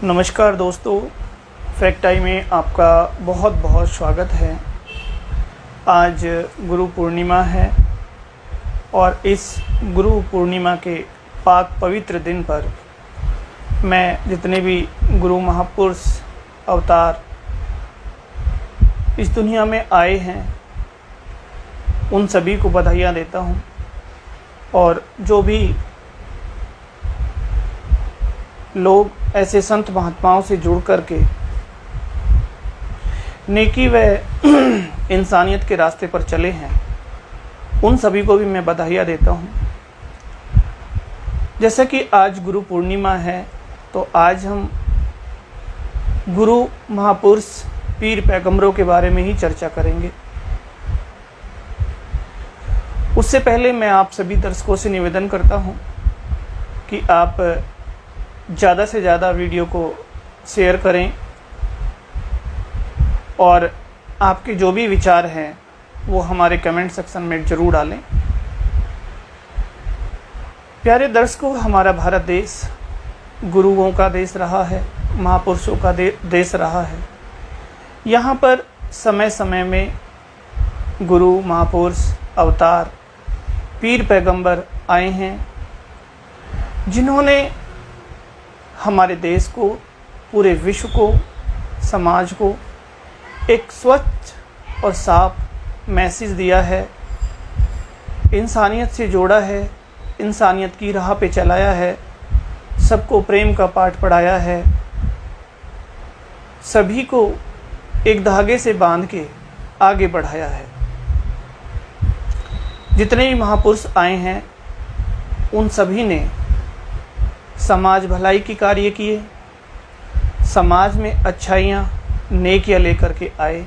नमस्कार दोस्तों, fact time में आपका बहुत बहुत स्वागत है। आज गुरु पूर्णिमा है और इस गुरु पूर्णिमा के पाक पवित्र दिन पर मैं जितने भी गुरु महापुरुष अवतार इस दुनिया में आए हैं उन सभी को बधाइयाँ देता हूँ। और जो भी लोग ऐसे संत महात्माओं से जुड़ कर के नेकी व इंसानियत के रास्ते पर चले हैं उन सभी को भी मैं बधाइयाँ देता हूँ। जैसा कि आज गुरु पूर्णिमा है तो आज हम गुरु महापुरुष पीर पैगंबरों के बारे में ही चर्चा करेंगे। उससे पहले मैं आप सभी दर्शकों से निवेदन करता हूँ कि आप ज़्यादा से ज़्यादा वीडियो को शेयर करें और आपके जो भी विचार हैं वो हमारे कमेंट सेक्शन में ज़रूर डालें। प्यारे दर्शकों, हमारा भारत देश गुरुओं का देश रहा है, महापुरुषों का देश रहा है। यहाँ पर समय समय में गुरु महापुरुष अवतार पीर पैगंबर आए हैं जिन्होंने हमारे देश को, पूरे विश्व को, समाज को एक स्वच्छ और साफ मैसेज दिया है, इंसानियत से जोड़ा है, इंसानियत की राह पे चलाया है, सबको प्रेम का पाठ पढ़ाया है, सभी को एक धागे से बांध के आगे बढ़ाया है। जितने भी महापुरुष आए हैं उन सभी ने समाज भलाई के कार्य किए, समाज में अच्छाइयाँ नेकियां लेकर के आए।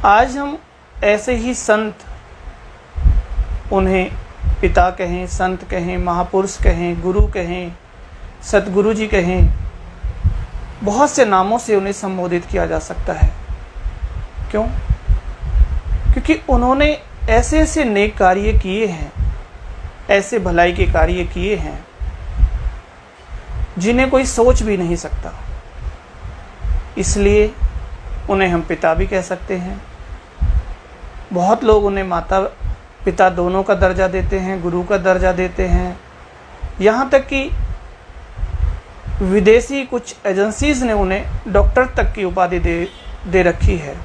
आज हम ऐसे ही संत, उन्हें पिता कहें, संत कहें, महापुरुष कहें, गुरु कहें, सतगुरु जी कहें, बहुत से नामों से उन्हें संबोधित किया जा सकता है। क्यों? क्योंकि उन्होंने ऐसे ऐसे नेक कार्य किए हैं, ऐसे भलाई के कार्य किए हैं जिन्हें कोई सोच भी नहीं सकता। इसलिए उन्हें हम पिता भी कह सकते हैं। बहुत लोग उन्हें माता पिता दोनों का दर्जा देते हैं, गुरु का दर्जा देते हैं। यहाँ तक कि विदेशी कुछ एजेंसीज ने उन्हें डॉक्टर तक की उपाधि दे रखी है।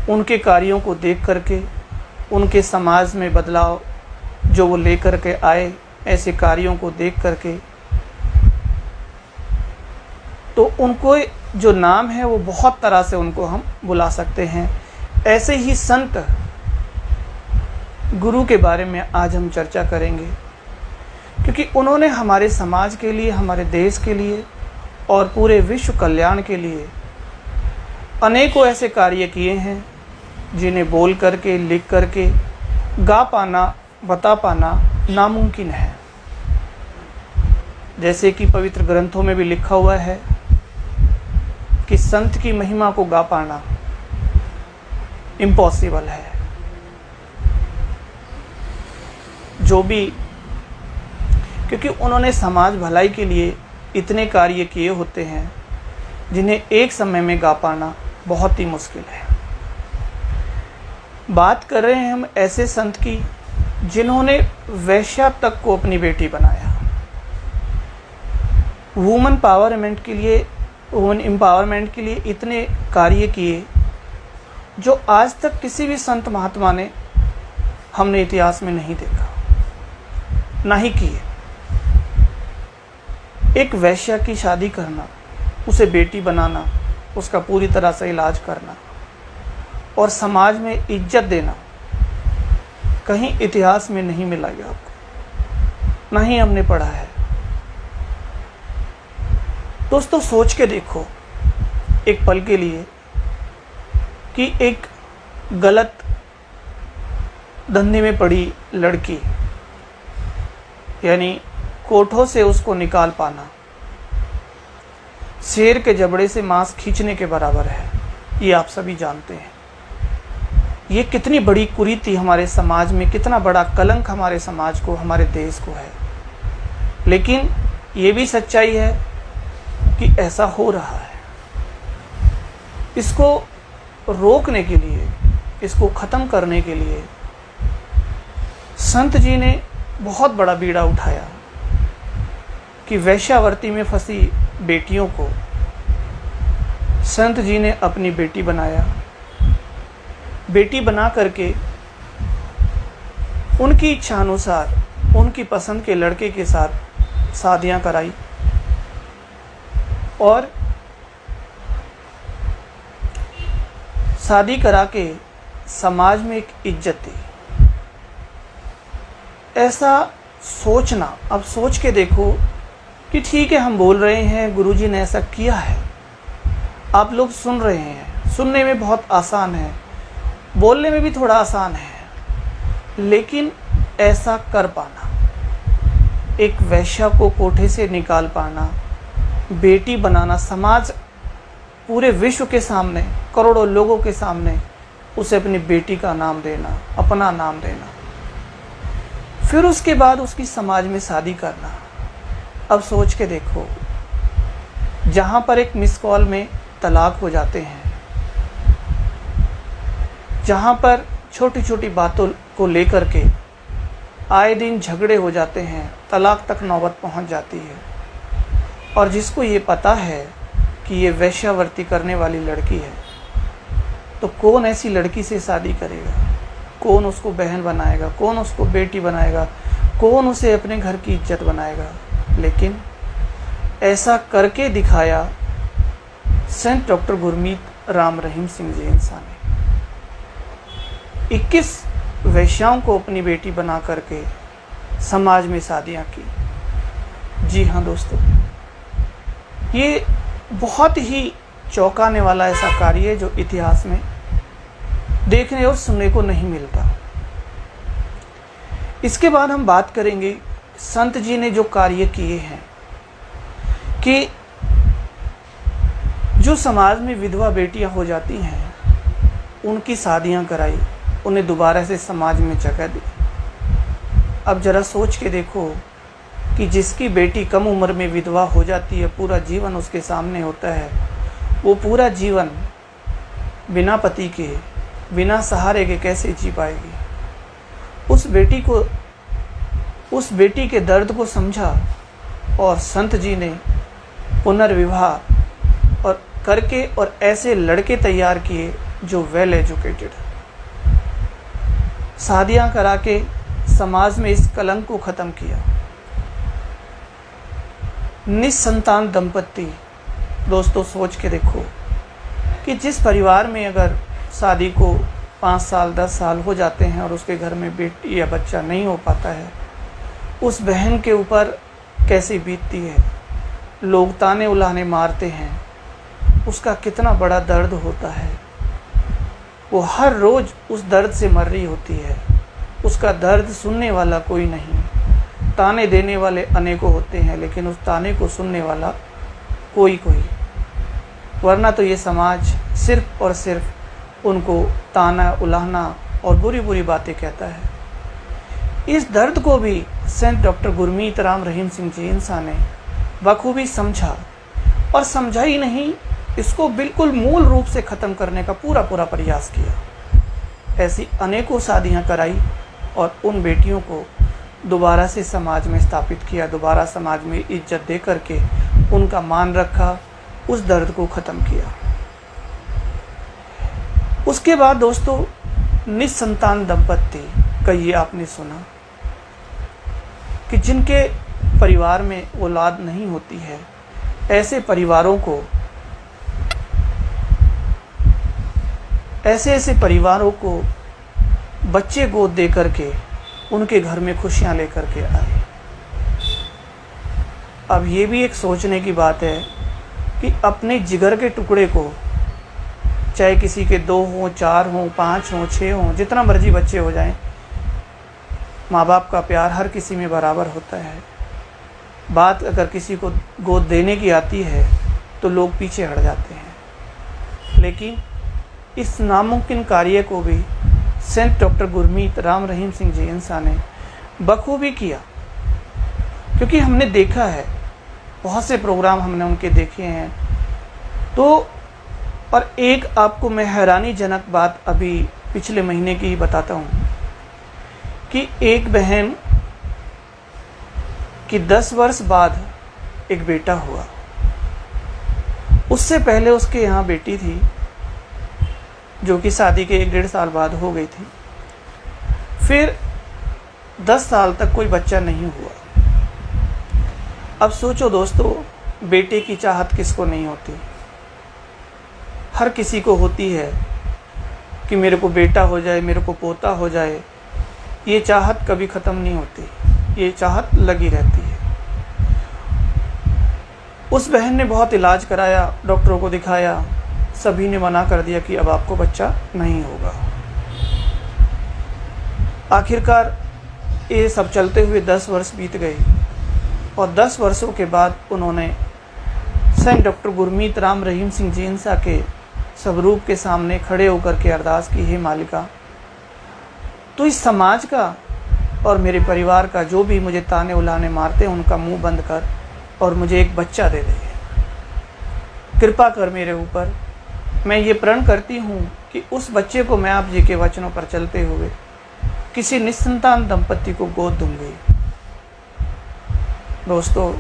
उनके कार्यों को देख करके, उनके समाज में बदलाव जो वो लेकर के आए, ऐसे कार्यों को देख करके तो उनको जो नाम है वो बहुत तरह से उनको हम बुला सकते हैं। ऐसे ही संत गुरु के बारे में आज हम चर्चा करेंगे, क्योंकि उन्होंने हमारे समाज के लिए, हमारे देश के लिए और पूरे विश्व कल्याण के लिए अनेकों ऐसे कार्य किए हैं जिन्हें बोल करके, लिख करके, गा पाना, बता पाना नामुमकिन है। जैसे कि पवित्र ग्रंथों में भी लिखा हुआ है कि संत की महिमा को गा पाना इम्पॉसिबल है। जो भी, क्योंकि उन्होंने समाज भलाई के लिए इतने कार्य किए होते हैं जिन्हें एक समय में गा पाना बहुत ही मुश्किल है। बात कर रहे हैं हम ऐसे संत की जिन्होंने वैश्या तक को अपनी बेटी बनाया। वुमेन एम्पावरमेंट के लिए इतने कार्य किए जो आज तक किसी भी संत महात्मा ने हमने इतिहास में नहीं देखा, ना ही किए। एक वैश्या की शादी करना, उसे बेटी बनाना, उसका पूरी तरह से इलाज करना और समाज में इज्जत देना कहीं इतिहास में नहीं मिलेगा आपको, ना ही हमने पढ़ा है। दोस्तों, सोच के देखो एक पल के लिए कि एक गलत धंधे में पड़ी लड़की, यानी कोठों से उसको निकाल पाना शेर के जबड़े से मांस खींचने के बराबर है। ये आप सभी जानते हैं। ये कितनी बड़ी कुरीति हमारे समाज में, कितना बड़ा कलंक हमारे समाज को, हमारे देश को है। लेकिन ये भी सच्चाई है कि ऐसा हो रहा है। इसको रोकने के लिए, इसको ख़त्म करने के लिए संत जी ने बहुत बड़ा बीड़ा उठाया कि वेश्यावृत्ति में फंसी बेटियों को संत जी ने अपनी बेटी बनाया। बेटी बना करके उनकी इच्छा अनुसार उनकी पसंद के लड़के के साथ शादियां कराई और शादी करा के समाज में एक इज्जत दी। ऐसा सोचना, अब सोच के देखो कि ठीक है, हम बोल रहे हैं गुरुजी ने ऐसा किया है, आप लोग सुन रहे हैं, सुनने में बहुत आसान है, बोलने में भी थोड़ा आसान है, लेकिन ऐसा कर पाना, एक वैश्या को कोठे से निकाल पाना, बेटी बनाना, समाज पूरे विश्व के सामने, करोड़ों लोगों के सामने उसे अपनी बेटी का नाम देना, अपना नाम देना, फिर उसके बाद उसकी समाज में शादी करना। अब सोच के देखो, जहाँ पर एक मिस कॉल में तलाक हो जाते हैं, जहाँ पर छोटी छोटी बातों को लेकर के आए दिन झगड़े हो जाते हैं, तलाक तक नौबत पहुँच जाती है, और जिसको ये पता है कि ये वेश्यावृत्ति करने वाली लड़की है, तो कौन ऐसी लड़की से शादी करेगा? कौन उसको बहन बनाएगा? कौन उसको बेटी बनाएगा? कौन उसे अपने घर की इज्जत बनाएगा? लेकिन ऐसा करके दिखाया संत डॉक्टर गुरमीत राम रहीम सिंह जी इंसान ने। 21 वेश्याओं को अपनी बेटी बना करके समाज में शादियां की। जी हाँ दोस्तों, ये बहुत ही चौंकाने वाला ऐसा कार्य है जो इतिहास में देखने और सुनने को नहीं मिलता। इसके बाद हम बात करेंगे संत जी ने जो कार्य किए हैं कि जो समाज में विधवा बेटियां हो जाती हैं, उनकी शादियां कराई, उन्हें दोबारा से समाज में जगह दी। अब जरा सोच के देखो कि जिसकी बेटी कम उम्र में विधवा हो जाती है, पूरा जीवन उसके सामने होता है, वो पूरा जीवन बिना पति के, बिना सहारे के कैसे जी पाएगी? उस बेटी के दर्द को समझा और संत जी ने पुनर्विवाह और करके और ऐसे लड़के तैयार किए जो वेल एजुकेटेड, शादियां करा के समाज में इस कलंक को ख़त्म किया। निसंतान दंपत्ति, दोस्तों सोच के देखो कि जिस परिवार में अगर शादी को 5 साल 10 साल हो जाते हैं और उसके घर में बेटी या बच्चा नहीं हो पाता है, उस बहन के ऊपर कैसी बीतती है। लोग ताने उलाने मारते हैं, उसका कितना बड़ा दर्द होता है। वो हर रोज़ उस दर्द से मर रही होती है, उसका दर्द सुनने वाला कोई नहीं। ताने देने वाले अनेकों होते हैं, लेकिन उस ताने को सुनने वाला कोई, वरना तो ये समाज सिर्फ और सिर्फ उनको ताना उलाहना और बुरी बुरी बातें कहता है। इस दर्द को भी संत डॉक्टर गुरमीत राम रहीम सिंह जी इंसान ने बखूबी समझा, और समझा ही नहीं, इसको बिल्कुल मूल रूप से ख़त्म करने का पूरा प्रयास किया। ऐसी अनेकों शादियां कराई और उन बेटियों को दोबारा से समाज में स्थापित किया, दोबारा समाज में इज्जत दे करके उनका मान रखा, उस दर्द को ख़त्म किया। उसके बाद दोस्तों, निसंतान दंपत्ति का ये आपने सुना कि जिनके परिवार में औलाद नहीं होती है, ऐसे परिवारों को, ऐसे परिवारों को बच्चे गोद दे करके उनके घर में खुशियां लेकर के आए। अब ये भी एक सोचने की बात है कि अपने जिगर के टुकड़े को, चाहे किसी के 2 हों, 4 हों, 5 हों, 6 हों, जितना मर्जी बच्चे हो जाएं, माँ बाप का प्यार हर किसी में बराबर होता है। बात अगर किसी को गोद देने की आती है तो लोग पीछे हट जाते हैं, लेकिन इस नामुमकिन कार्य को भी सेंट डॉक्टर गुरमीत राम रहीम सिंह जी इंसा ने बखूबी किया, क्योंकि हमने देखा है, बहुत से प्रोग्राम हमने उनके देखे हैं। तो और एक आपको मैं हैरानीजनक बात अभी पिछले महीने की ही बताता हूँ कि एक बहन की 10 वर्ष बाद एक बेटा हुआ। उससे पहले उसके यहाँ बेटी थी जो कि शादी के 1-1.5 साल बाद हो गई थी। फिर 10 साल तक कोई बच्चा नहीं हुआ। अब सोचो दोस्तों, बेटे की चाहत किसको नहीं होती? हर किसी को होती है कि मेरे को बेटा हो जाए, मेरे को पोता हो जाए। ये चाहत कभी ख़त्म नहीं होती, ये चाहत लगी रहती है। उस बहन ने बहुत इलाज कराया, डॉक्टरों को दिखाया, सभी ने मना कर दिया कि अब आपको बच्चा नहीं होगा। आखिरकार ये सब चलते हुए 10 वर्ष बीत गए और 10 वर्षों के बाद उन्होंने सेंट डॉक्टर गुरमीत राम रहीम सिंह जी इंसा के स्वरूप के सामने खड़े होकर के अरदास की, हे मालिका, तो इस समाज का और मेरे परिवार का जो भी मुझे ताने उलाने मारते हैं उनका मुंह बंद कर और मुझे एक बच्चा दे दे। कृपा कर मेरे ऊपर। मैं ये प्रण करती हूँ कि उस बच्चे को मैं आप जी के वचनों पर चलते हुए किसी निसंतान दंपति को गोद दूंगी। दोस्तों,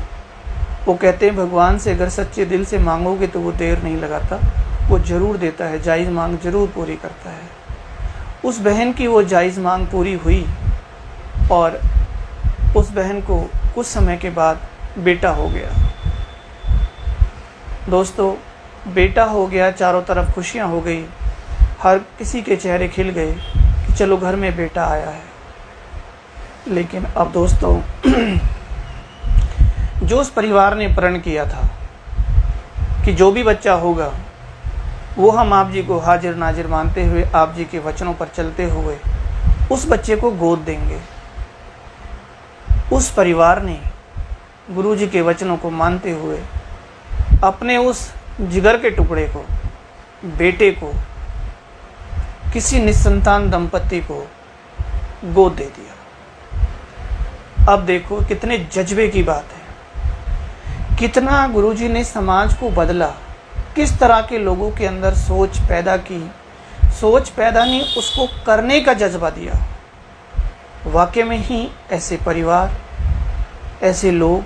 वो कहते हैं भगवान से अगर सच्चे दिल से मांगोगे तो वो देर नहीं लगाता, वो ज़रूर देता है, जायज़ मांग ज़रूर पूरी करता है। उस बहन की वो जायज़ मांग पूरी हुई और उस बहन को कुछ समय के बाद बेटा हो गया। दोस्तों, बेटा हो गया, चारों तरफ खुशियाँ हो गई, हर किसी के चेहरे खिल गए कि चलो घर में बेटा आया है। लेकिन अब दोस्तों, जो उस परिवार ने प्रण किया था कि जो भी बच्चा होगा वो हम आप जी को हाजिर नाजिर मानते हुए, आप जी के वचनों पर चलते हुए उस बच्चे को गोद देंगे, उस परिवार ने गुरु जी के वचनों को मानते हुए अपने उस जिगर के टुकड़े को, बेटे को, किसी निसंतान दंपति को गोद दे दिया। अब देखो कितने जज्बे की बात है, कितना गुरुजी ने समाज को बदला, किस तरह के लोगों के अंदर सोच पैदा की, सोच पैदा नहीं, उसको करने का जज्बा दिया। वाकई में ही ऐसे परिवार, ऐसे लोग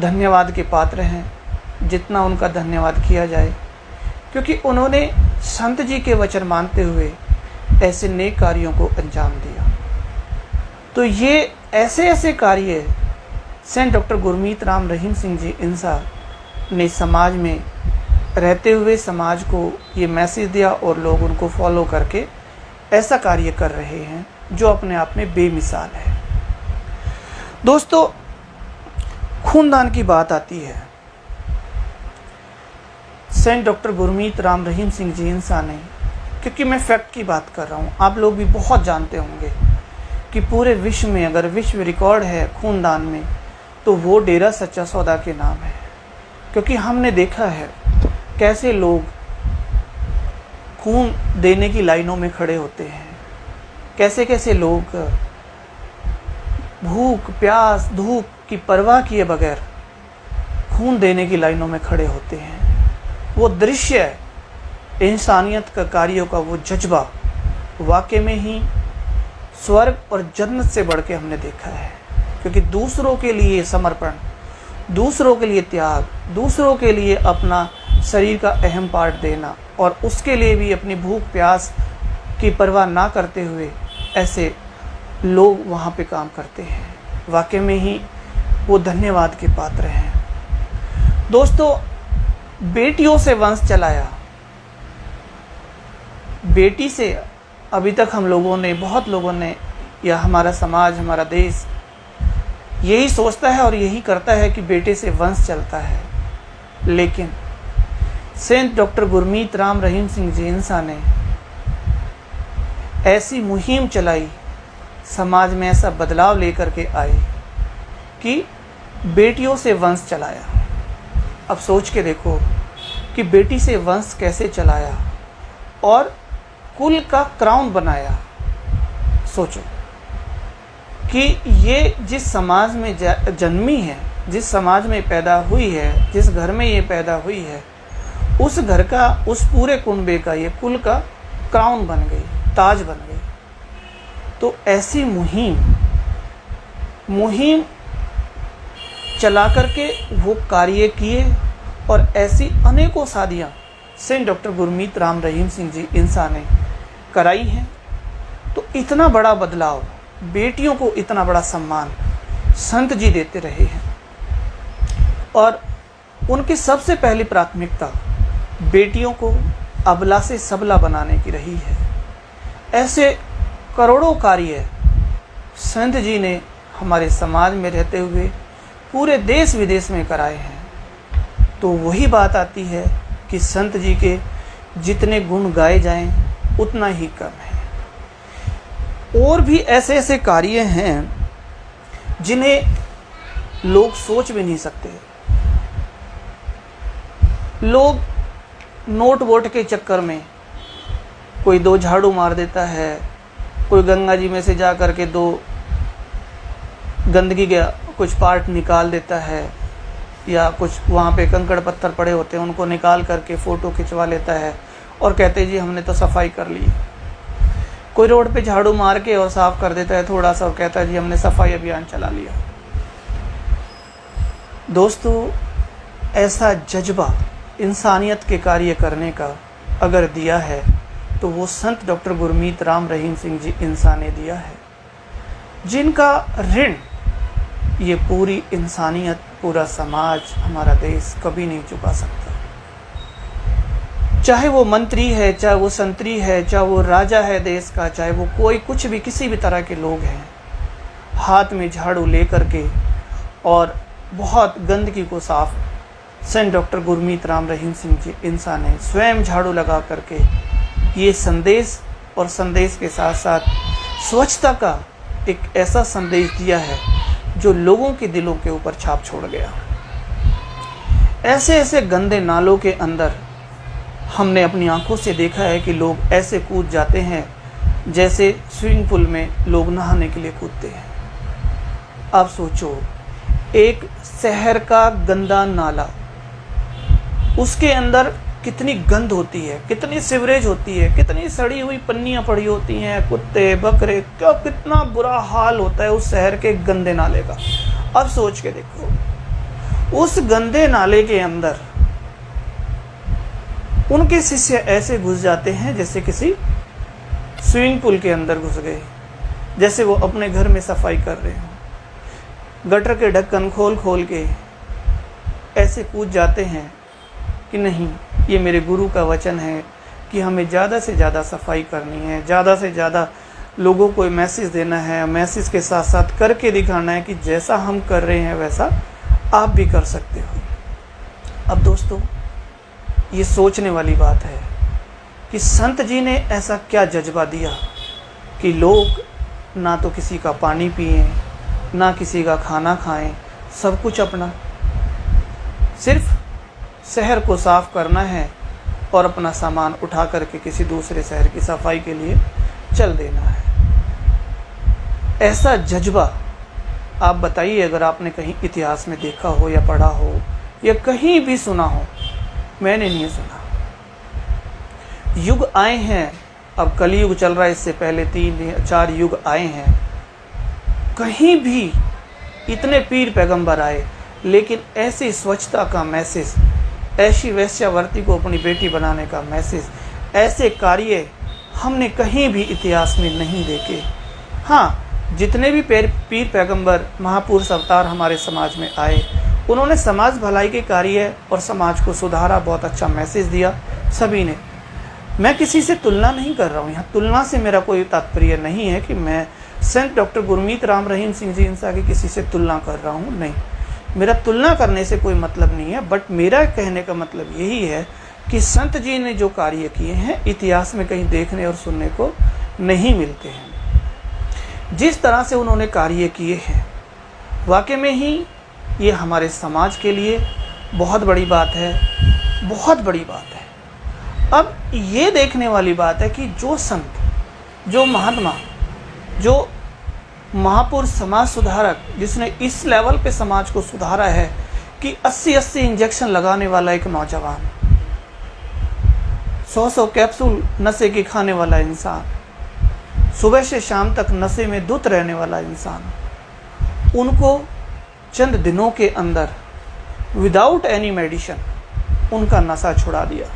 धन्यवाद के पात्र हैं, जितना उनका धन्यवाद किया जाए, क्योंकि उन्होंने संत जी के वचन मानते हुए ऐसे नेक कार्यों को अंजाम दिया। तो ये ऐसे ऐसे कार्य सेंट डॉक्टर गुरमीत राम रहीम सिंह जी इंसा ने समाज में रहते हुए समाज को ये मैसेज दिया और लोग उनको फॉलो करके ऐसा कार्य कर रहे हैं जो अपने आप में बेमिसाल है। दोस्तों, खूनदान की बात आती है। सेंट डॉक्टर गुरमीत राम रहीम सिंह जी इंसा ने, क्योंकि मैं फैक्ट की बात कर रहा हूँ, आप लोग भी बहुत जानते होंगे कि पूरे विश्व में अगर विश्व रिकॉर्ड है खूनदान में तो वो डेरा सच्चा सौदा के नाम है। क्योंकि हमने देखा है कैसे लोग खून देने की लाइनों में खड़े होते हैं, कैसे कैसे लोग भूख प्यास धूप की परवाह किए बगैर खून देने की लाइनों में खड़े होते हैं। वो दृश्य, इंसानियत का कार्यों का वो जज्बा वाकई में ही स्वर्ग और जन्नत से बढ़ के हमने देखा है। क्योंकि दूसरों के लिए समर्पण, दूसरों के लिए त्याग, दूसरों के लिए अपना शरीर का अहम पार्ट देना और उसके लिए भी अपनी भूख प्यास की परवाह ना करते हुए ऐसे लोग वहाँ पे काम करते हैं। वाकई में ही वो धन्यवाद के पात्र हैं। दोस्तों, बेटियों से वंश चलाया, बेटी से अभी तक हम लोगों ने, बहुत लोगों ने, या हमारा समाज, हमारा देश यही सोचता है और यही करता है कि बेटे से वंश चलता है। लेकिन सेंट डॉक्टर गुरमीत राम रहीम सिंह जी इंसा ने ऐसी मुहिम चलाई, समाज में ऐसा बदलाव लेकर के आए कि बेटियों से वंश चलाया। अब सोच के देखो कि बेटी से वंश कैसे चलाया और कुल का क्राउन बनाया। सोचो कि ये जिस समाज में जन्मी है, जिस समाज में पैदा हुई है, जिस घर में ये पैदा हुई है, उस घर का, उस पूरे कुनबे का, ये कुल का क्राउन बन गई, ताज बन गई। तो ऐसी मुहिम चला करके वो कार्य किए और ऐसी अनेकों शादियाँ सेंट डॉक्टर गुरमीत राम रहीम सिंह जी इंसा ने कराई हैं। तो इतना बड़ा बदलाव, बेटियों को इतना बड़ा सम्मान संत जी देते रहे हैं और उनकी सबसे पहली प्राथमिकता बेटियों को अबला से सबला बनाने की रही है। ऐसे करोड़ों कार्य संत जी ने हमारे समाज में रहते हुए पूरे देश विदेश में कराए हैं। तो वही बात आती है कि संत जी के जितने गुण गाए जाएं उतना ही कम है। और भी ऐसे ऐसे कार्य हैं जिन्हें लोग सोच भी नहीं सकते। लोग नोट वोट के चक्कर में कोई 2 झाड़ू मार देता है, कोई गंगा जी में से जा कर के 2 गंदगी का कुछ पार्ट निकाल देता है, या कुछ वहाँ पे कंकड़ पत्थर पड़े होते हैं उनको निकाल करके फ़ोटो खिंचवा लेता है और कहते हैं जी हमने तो सफाई कर ली। कोई रोड पे झाड़ू मार के और साफ़ कर देता है थोड़ा सा और कहता है जी हमने सफाई अभियान चला लिया। दोस्तों, ऐसा जज्बा इंसानियत के कार्य करने का अगर दिया है तो वो संत डॉक्टर गुरमीत राम रहीम सिंह जी इंसा ने दिया है, जिनका ऋण ये पूरी इंसानियत, पूरा समाज, हमारा देश कभी नहीं चुका सकता। चाहे वो मंत्री है, चाहे वो संतरी है, चाहे वो राजा है देश का, चाहे वो कोई कुछ भी किसी भी तरह के लोग हैं, हाथ में झाड़ू लेकर के और बहुत गंदगी को साफ सेंट डॉक्टर गुरमीत राम रहीम सिंह जी इंसा ने स्वयं झाड़ू लगा करके ये संदेश, और संदेश के साथ साथ स्वच्छता का एक ऐसा संदेश दिया है जो लोगों के दिलों के ऊपर छाप छोड़ गया। ऐसे ऐसे गंदे नालों के अंदर हमने अपनी आंखों से देखा है कि लोग ऐसे कूद जाते हैं जैसे स्विमिंग पूल में लोग नहाने के लिए कूदते हैं। अब सोचो, एक शहर का गंदा नाला, उसके अंदर कितनी गंद होती है, कितनी सीवरेज होती है, कितनी सड़ी हुई पन्नियां पड़ी होती हैं, कुत्ते बकरे, क्या कितना बुरा हाल होता है उस शहर के गंदे नाले का। अब सोच के देखो, उस गंदे नाले के अंदर उनके शिष्य ऐसे घुस जाते हैं जैसे किसी स्विमिंग पूल के अंदर घुस गए, जैसे वो अपने घर में सफाई कर रहे हो। गटर के ढक्कन खोल खोल के ऐसे कूद जाते हैं कि नहीं, ये मेरे गुरु का वचन है कि हमें ज़्यादा से ज़्यादा सफाई करनी है, ज़्यादा से ज़्यादा लोगों को मैसेज देना है, मैसेज के साथ साथ करके दिखाना है कि जैसा हम कर रहे हैं वैसा आप भी कर सकते हो। अब दोस्तों, ये सोचने वाली बात है कि संत जी ने ऐसा क्या जज्बा दिया कि लोग ना तो किसी का पानी पिएं, ना किसी का खाना खाएं, सब कुछ अपना सिर्फ शहर को साफ करना है और अपना सामान उठा करके किसी दूसरे शहर की सफाई के लिए चल देना है। ऐसा जज्बा आप बताइए, अगर आपने कहीं इतिहास में देखा हो या पढ़ा हो या कहीं भी सुना हो। मैंने नहीं सुना। युग आए हैं, अब कलयुग चल रहा है, इससे पहले 3-4 युग आए हैं, कहीं भी इतने पीर पैगंबर आए, लेकिन ऐसी स्वच्छता का मैसेज, ऐसी वैश्यावर्ती को अपनी बेटी बनाने का मैसेज, ऐसे कार्य हमने कहीं भी इतिहास में नहीं देखे। हाँ, जितने भी पीर पैगंबर, महापुरुष अवतार हमारे समाज में आए, उन्होंने समाज भलाई के कार्य और समाज को सुधारा, बहुत अच्छा मैसेज दिया सभी ने। मैं किसी से तुलना नहीं कर रहा हूँ, यहाँ तुलना से मेरा कोई तात्पर्य नहीं है कि मैं संत डॉक्टर गुरमीत राम रहीम सिंह जी इंसा की किसी से तुलना कर रहा हूँ, नहीं, मेरा तुलना करने से कोई मतलब नहीं है। बट मेरा कहने का मतलब यही है कि संत जी ने जो कार्य किए हैं इतिहास में कहीं देखने और सुनने को नहीं मिलते हैं। जिस तरह से उन्होंने कार्य किए हैं, वाकई में ही ये हमारे समाज के लिए बहुत बड़ी बात है, बहुत बड़ी बात है। अब ये देखने वाली बात है कि जो संत, जो महात्मा, जो महापुरुष, समाज सुधारक, जिसने इस लेवल पे समाज को सुधारा है कि 80-80 इंजेक्शन लगाने वाला एक नौजवान, 100-100 कैप्सूल नशे की खाने वाला इंसान, सुबह से शाम तक नशे में धुत रहने वाला इंसान, उनको चंद दिनों के अंदर विदाउट एनी मेडिसिन उनका नशा छुड़ा दिया।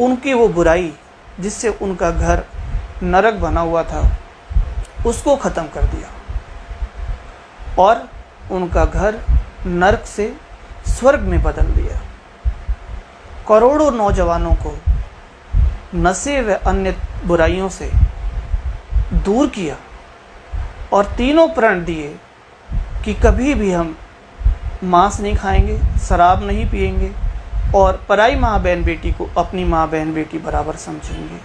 उनकी वो बुराई जिससे उनका घर नरक बना हुआ था उसको ख़त्म कर दिया और उनका घर नरक से स्वर्ग में बदल दिया। करोड़ों नौजवानों को नशे व अन्य बुराइयों से दूर किया और तीनों प्रण दिए कि कभी भी हम मांस नहीं खाएंगे, शराब नहीं पिएंगे और पराई माँ बहन बेटी को अपनी माँ बहन बेटी बराबर समझेंगे।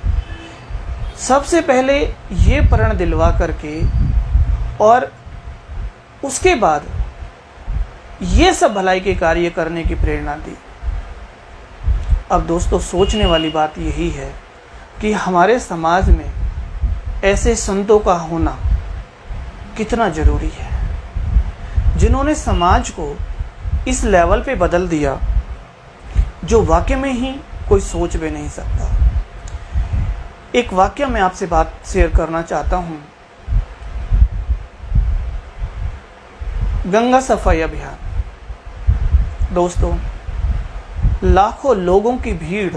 सबसे पहले ये प्रण दिलवा करके और उसके बाद ये सब भलाई के कार्य करने की प्रेरणा दी। अब दोस्तों, सोचने वाली बात यही है कि हमारे समाज में ऐसे संतों का होना कितना जरूरी है, जिन्होंने समाज को इस लेवल पे बदल दिया जो वाकई में ही कोई सोच भी नहीं सकता। एक वाक्य मैं आपसे बात शेयर करना चाहता हूं। गंगा सफाई अभियान। दोस्तों, लाखों लोगों की भीड़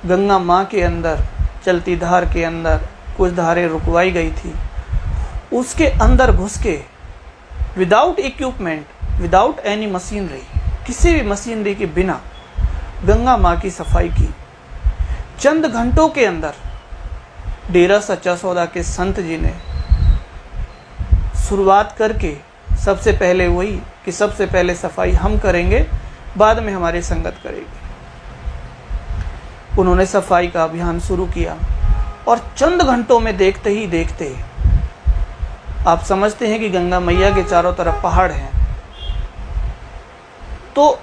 गंगा माँ के अंदर, चलती धार के अंदर, कुछ धारें रुकवाई गई थी, उसके अंदर घुस के without equipment, without any machinery, किसी भी मशीनरी के बिना गंगा माँ की सफाई की। चंद घंटों के अंदर डेरा सच्चा सौदा के संत जी ने शुरुआत करके सबसे पहले वही कि सबसे पहले सफाई हम करेंगे, बाद में हमारी संगत करेगी। उन्होंने सफाई का अभियान शुरू किया और चंद घंटों में देखते ही देखते, आप समझते हैं कि गंगा मैया के चारों तरफ पहाड़ हैं, तो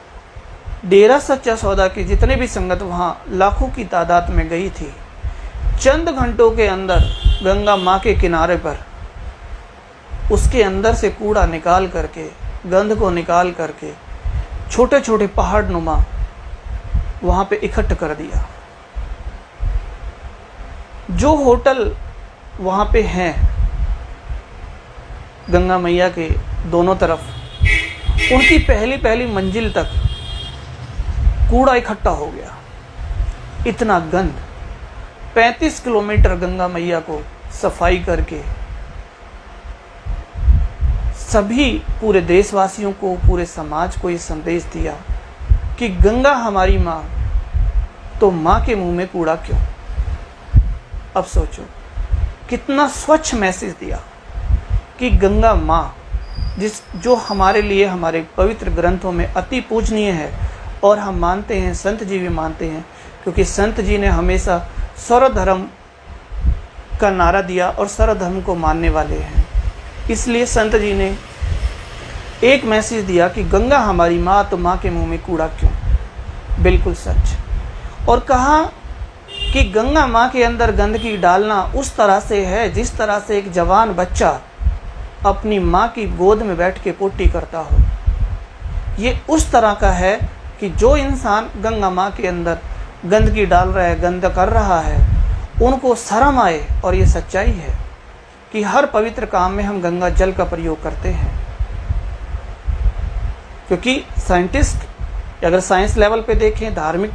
डेरा सच्चा सौदा की जितने भी संगत वहां लाखों की तादाद में गई थी, चंद घंटों के अंदर गंगा माँ के किनारे पर उसके अंदर से कूड़ा निकाल करके, गंध को निकाल करके छोटे छोटे पहाड़ नुमा वहां पे इकट्ठ कर दिया। जो होटल वहां पे हैं गंगा मैया के दोनों तरफ, उनकी पहली पहली मंजिल तक कूड़ा इकट्ठा हो गया। इतना गंद, 35 किलोमीटर गंगा मैया को सफाई करके सभी पूरे देशवासियों को, पूरे समाज को ये संदेश दिया कि गंगा हमारी माँ, तो माँ के मुंह में कूड़ा क्यों। अब सोचो कितना स्वच्छ मैसेज दिया कि गंगा माँ जो हमारे लिए हमारे पवित्र ग्रंथों में अति पूजनीय है और हम मानते हैं, संत जी भी मानते हैं, क्योंकि संत जी ने हमेशा सर्वधर्म का नारा दिया और सर्वधर्म को मानने वाले हैं। इसलिए संत जी ने एक मैसेज दिया कि गंगा हमारी माँ, तो माँ के मुंह में कूड़ा क्यों। बिल्कुल सच। और कहा कि गंगा माँ के अंदर गंदगी डालना उस तरह से है जिस तरह से एक जवान बच्चा अपनी माँ की गोद में बैठ के पोटी करता हो। ये उस तरह का है कि जो इंसान गंगा माँ के अंदर गंदगी डाल रहा है, गंदा कर रहा है, उनको शर्म आए। और ये सच्चाई है कि हर पवित्र काम में हम गंगा जल का प्रयोग करते हैं, क्योंकि साइंटिस्ट अगर साइंस लेवल पे देखें, धार्मिक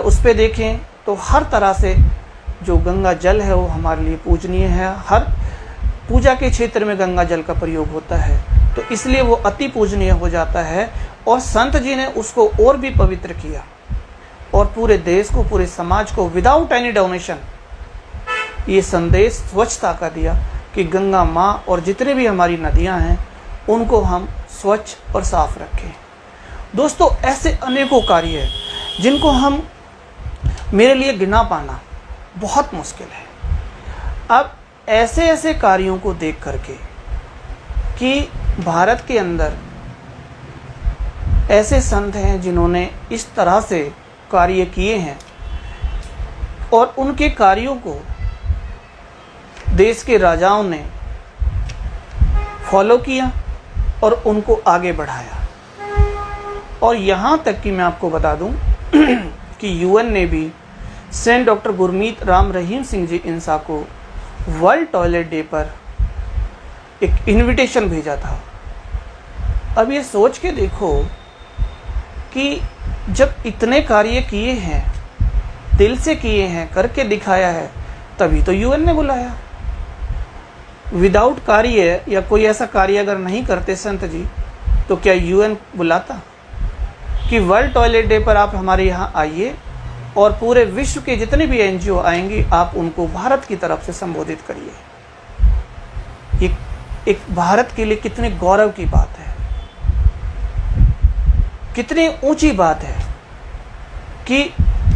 उस पे देखें, तो हर तरह से जो गंगा जल है वो हमारे लिए पूजनीय है। हर पूजा के क्षेत्र में गंगा जल का प्रयोग होता है, तो इसलिए वो अति पूजनीय हो जाता है। और संत जी ने उसको और भी पवित्र किया और पूरे देश को, पूरे समाज को विदाउट एनी डोनेशन ये संदेश स्वच्छता का दिया कि गंगा माँ और जितने भी हमारी नदियाँ हैं उनको हम स्वच्छ और साफ रखें। दोस्तों, ऐसे अनेकों कार्य हैं जिनको हम, मेरे लिए गिना पाना बहुत मुश्किल है। अब ऐसे ऐसे कार्यों को देख करके कि भारत के अंदर ऐसे संत हैं जिन्होंने इस तरह से कार्य किए हैं और उनके कार्यों को देश के राजाओं ने फॉलो किया और उनको आगे बढ़ाया। और यहाँ तक कि मैं आपको बता दूं कि यूएन ने भी सेंट डॉक्टर गुरमीत राम रहीम सिंह जी इंसा को वर्ल्ड टॉयलेट डे पर एक इनविटेशन भेजा था। अब ये सोच के देखो कि जब इतने कार्य किए हैं, दिल से किए हैं, करके दिखाया है, तभी तो यूएन ने बुलाया। विदाउट कार्य या कोई ऐसा कार्य अगर नहीं करते संत जी, तो क्या यूएन बुलाता कि वर्ल्ड टॉयलेट डे पर आप हमारे यहाँ आइए और पूरे विश्व के जितने भी एनजीओ आएंगे आप उनको भारत की तरफ से संबोधित करिए। ये एक भारत के लिए कितने गौरव की बात है, कितनी ऊंची बात है कि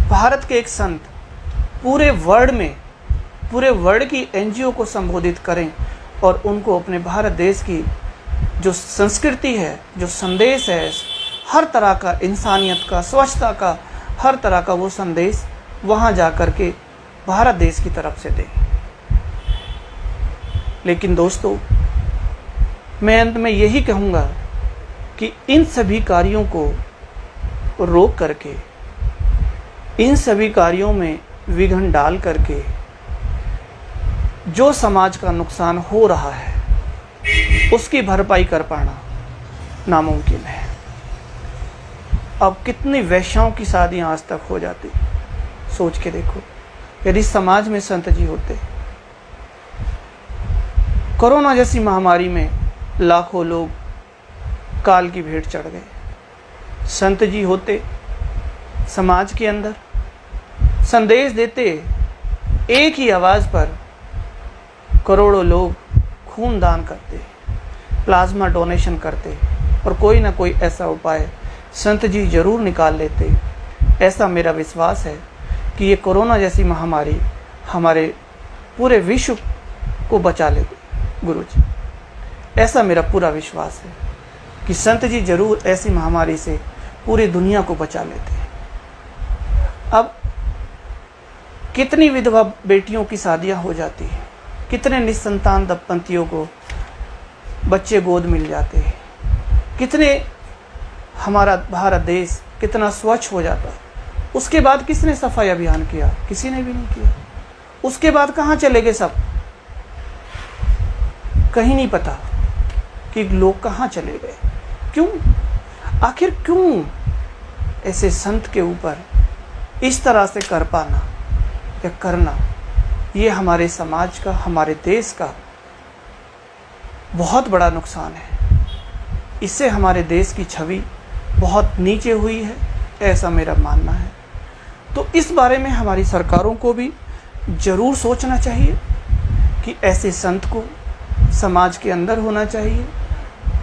भारत के एक संत पूरे वर्ल्ड की एनजीओ को संबोधित करें और उनको अपने भारत देश की जो संस्कृति है, जो संदेश है, हर तरह का इंसानियत का, स्वच्छता का, हर तरह का वो संदेश वहाँ जा कर के भारत देश की तरफ से दें। लेकिन दोस्तों, मैं अंत में यही कहूँगा कि इन सभी कार्यों को रोक करके, इन सभी कार्यों में विघ्न डाल करके जो समाज का नुकसान हो रहा है उसकी भरपाई कर पाना नामुमकिन है। अब कितनी वैश्याओं की शादियां आज तक हो जाती, सोच के देखो। यदि समाज में संत जी होते, कोरोना जैसी महामारी में लाखों लोग काल की भेंट चढ़ गए, संत जी होते समाज के अंदर संदेश देते, एक ही आवाज़ पर करोड़ों लोग खून दान करते, प्लाज्मा डोनेशन करते और कोई ना कोई ऐसा उपाय संत जी जरूर निकाल लेते। ऐसा मेरा विश्वास है कि ये कोरोना जैसी महामारी हमारे पूरे विश्व को बचा लेगी गुरु जी। ऐसा मेरा पूरा विश्वास है कि संत जी जरूर ऐसी महामारी से पूरी दुनिया को बचा लेते हैं। अब कितनी विधवा बेटियों की शादियां हो जाती हैं, कितने निसंतान दंपतियों को बच्चे गोद मिल जाते हैं, कितने हमारा भारत देश कितना स्वच्छ हो जाता है। उसके बाद किसने सफाई अभियान किया? किसी ने भी नहीं किया। उसके बाद कहाँ चले गए सब? कहीं नहीं पता कि लोग कहाँ चले गए। क्यों? आखिर क्यों ऐसे संत के ऊपर इस तरह से कर पाना या करना, ये हमारे समाज का, हमारे देश का बहुत बड़ा नुकसान है। इससे हमारे देश की छवि बहुत नीचे हुई है, ऐसा मेरा मानना है। तो इस बारे में हमारी सरकारों को भी ज़रूर सोचना चाहिए कि ऐसे संत को समाज के अंदर होना चाहिए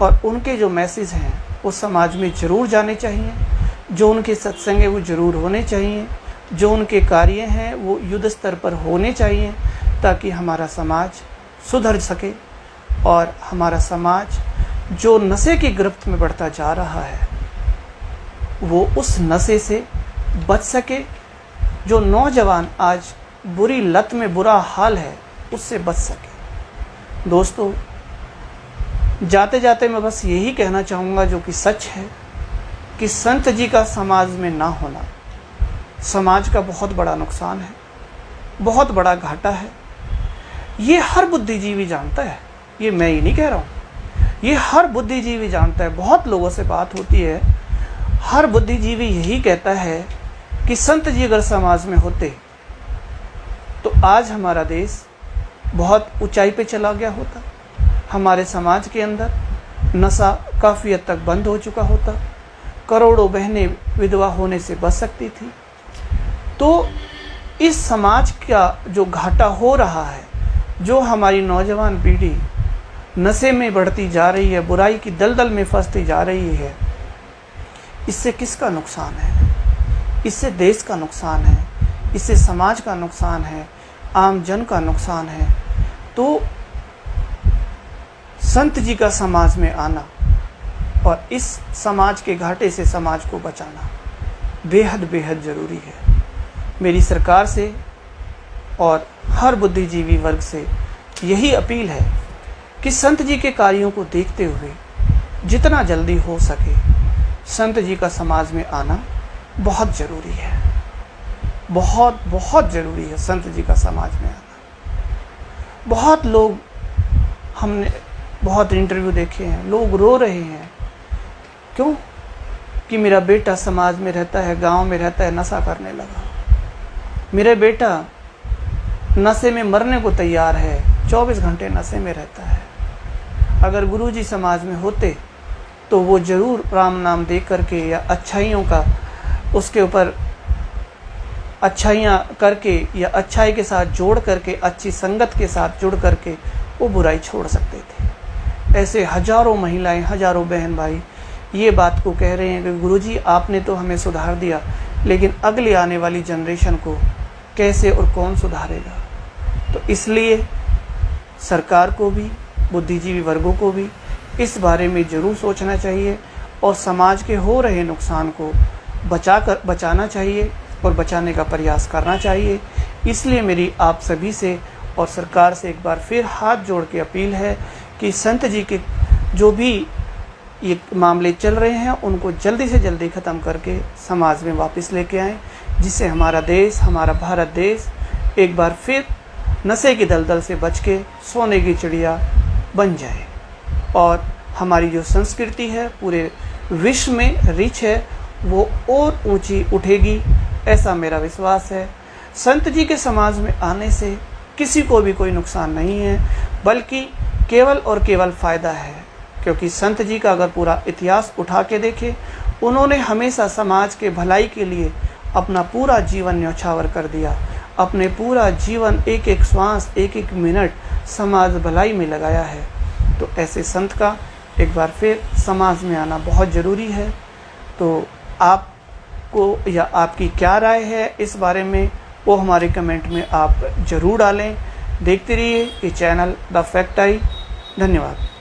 और उनके जो मैसेज हैं वो समाज में ज़रूर जाने चाहिए, जो उनके सत्संग है वो ज़रूर होने चाहिए, जो उनके कार्य हैं वो युद्ध स्तर पर होने चाहिए, ताकि हमारा समाज सुधर सके और हमारा समाज जो नशे की गिरफ्त में बढ़ता जा रहा है वो उस नशे से बच सके। जो नौजवान आज बुरी लत में, बुरा हाल है, उससे बच सके। दोस्तों, जाते जाते मैं बस यही कहना चाहूँगा जो कि सच है कि संत जी का समाज में ना होना समाज का बहुत बड़ा नुकसान है, बहुत बड़ा घाटा है। ये हर बुद्धिजीवी जानता है, ये मैं ही नहीं कह रहा हूँ, ये हर बुद्धिजीवी जानता है। बहुत लोगों से बात होती है, हर बुद्धिजीवी यही कहता है कि संत जी अगर समाज में होते तो आज हमारा देश बहुत ऊंचाई पे चला गया होता, हमारे समाज के अंदर नशा काफ़ी हद तक बंद हो चुका होता, करोड़ों बहनें विधवा होने से बच सकती थी। तो इस समाज का जो घाटा हो रहा है, जो हमारी नौजवान पीढ़ी नशे में बढ़ती जा रही है, बुराई की दलदल में फंसती जा रही है, इससे किसका नुकसान है? इससे देश का नुकसान है, इससे समाज का नुकसान है, आम जन का नुकसान है। तो संत जी का समाज में आना और इस समाज के घाटे से समाज को बचाना बेहद बेहद ज़रूरी है। मेरी सरकार से और हर बुद्धिजीवी वर्ग से यही अपील है कि संत जी के कार्यों को देखते हुए जितना जल्दी हो सके संत जी का समाज में आना बहुत ज़रूरी है। बहुत बहुत ज़रूरी है संत जी का समाज में आना। बहुत लोग, हमने बहुत इंटरव्यू देखे हैं, लोग रो रहे हैं। क्यों? कि मेरा बेटा समाज में रहता है, गांव में रहता है, नशा करने लगा। मेरा बेटा नशे में मरने को तैयार है, 24 घंटे नशे में रहता है। अगर गुरुजी समाज में होते तो वो ज़रूर राम नाम दे करके या अच्छाइयों का उसके ऊपर अच्छाइयाँ करके या अच्छाई के साथ जोड़ करके, अच्छी संगत के साथ जुड़ करके वो बुराई छोड़ सकते थे। ऐसे हजारों महिलाएं, हजारों बहन भाई ये बात को कह रहे हैं कि गुरुजी आपने तो हमें सुधार दिया, लेकिन अगली आने वाली जनरेशन को कैसे और कौन सुधारेगा। तो इसलिए सरकार को भी, बुद्धिजीवी वर्गों को भी इस बारे में ज़रूर सोचना चाहिए और समाज के हो रहे नुकसान को बचाना चाहिए और बचाने का प्रयास करना चाहिए। इसलिए मेरी आप सभी से और सरकार से एक बार फिर हाथ जोड़ के अपील है कि संत जी के जो भी ये मामले चल रहे हैं उनको जल्दी से जल्दी ख़त्म करके समाज में वापस लेके आएँ, जिससे हमारा देश, हमारा भारत देश एक बार फिर नशे की दलदल से बच के सोने की चिड़िया बन जाए और हमारी जो संस्कृति है पूरे विश्व में रिच है वो और ऊंची उठेगी, ऐसा मेरा विश्वास है। संत जी के समाज में आने से किसी को भी कोई नुकसान नहीं है, बल्कि केवल और केवल फ़ायदा है। क्योंकि संत जी का अगर पूरा इतिहास उठा के देखें, उन्होंने हमेशा समाज के भलाई के लिए अपना पूरा जीवन न्यौछावर कर दिया। अपने पूरा जीवन, एक एक श्वास, एक एक मिनट समाज भलाई में लगाया है। तो ऐसे संत का एक बार फिर समाज में आना बहुत ज़रूरी है। तो आपको या आपकी क्या राय है इस बारे में, वो हमारे कमेंट में आप ज़रूर डालें। देखते रहिए ये चैनल द फैक्ट आई। धन्यवाद।